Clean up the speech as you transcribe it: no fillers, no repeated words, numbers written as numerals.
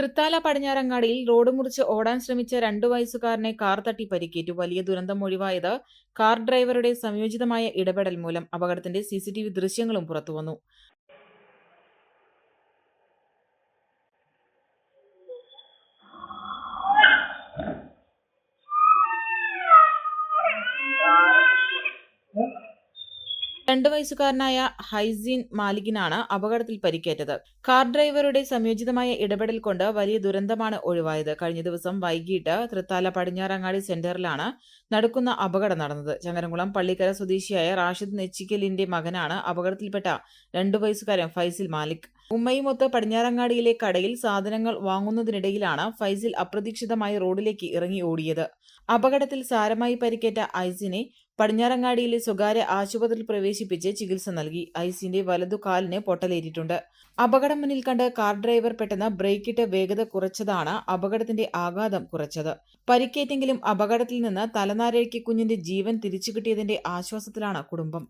Thrithala പടിഞ്ഞാറങ്ങാടിയിൽ road മുറിച്ച് ഓടാൻ ശ്രമിച്ച 2 വയസ്സുകാരനെ കാർ തട്ടി പരിക്കേറ്റു. വലിയ ദുരന്തം ഒഴിവായത് കാർ ഡ്രൈവറുടെ സംയോജിതമായ ഇടപെടൽ മൂലം. അപകടത്തിന്റെ സിസിടിവി ദൃശ്യങ്ങളും പുറത്തുവന്നു. രണ്ട് വയസ്സുകാരനായ ഹൈസീൻ മാലിക്കിനാണ് അപകടത്തിൽ പരിക്കേറ്റത്. കാർ ഡ്രൈവറുടെ സംയോജിതമായ ഇടപെടൽ കൊണ്ട് വലിയ ദുരന്തമാണ് ഒഴിവായത്. കഴിഞ്ഞ ദിവസം വൈകിട്ട് തൃത്താല പടിഞ്ഞാറങ്ങാടി സെന്ററിലാണ് നടക്കുന്ന അപകടം നടന്നത്. ചങ്ങരംകുളം പള്ളിക്കര സ്വദേശിയായ റാഷിദ് നെച്ചിക്കലിന്റെ മകനാണ് അപകടത്തിൽപ്പെട്ട 2 വയസ്സുകാരൻ ഫൈസിൽ മാലിക്. ഉമ്മയുമൊത്ത് പടിഞ്ഞാറങ്ങാടിയിലെ കടയിൽ സാധനങ്ങൾ വാങ്ങുന്നതിനിടയിലാണ് ഫൈസിൽ അപ്രതീക്ഷിതമായി റോഡിലേക്ക് ഇറങ്ങി ഓടിയത്. അപകടത്തിൽ സാരമായി പരിക്കേറ്റ ഐസിനെ പടിഞ്ഞാറങ്ങാടിയിലെ സ്വകാര്യ ആശുപത്രിയിൽ പ്രവേശിപ്പിച്ച് ചികിത്സ നൽകി. ഐസിന്റെ വലതു കാലിന് പൊട്ടലേറ്റിട്ടുണ്ട്. അപകടം മുന്നിൽ കണ്ട് കാർ ഡ്രൈവർ പെട്ടെന്ന് ബ്രേക്കിട്ട് വേഗത കുറച്ചതാണ് അപകടത്തിന്റെ ആഘാതം കുറച്ചത്. പരിക്കേറ്റെങ്കിലും അപകടത്തിൽ നിന്ന് തലനാരിഴയ്ക്ക് കുഞ്ഞിന്റെ ജീവൻ തിരിച്ചുകിട്ടിയതിന്റെ ആശ്വാസത്തിലാണ് കുടുംബം.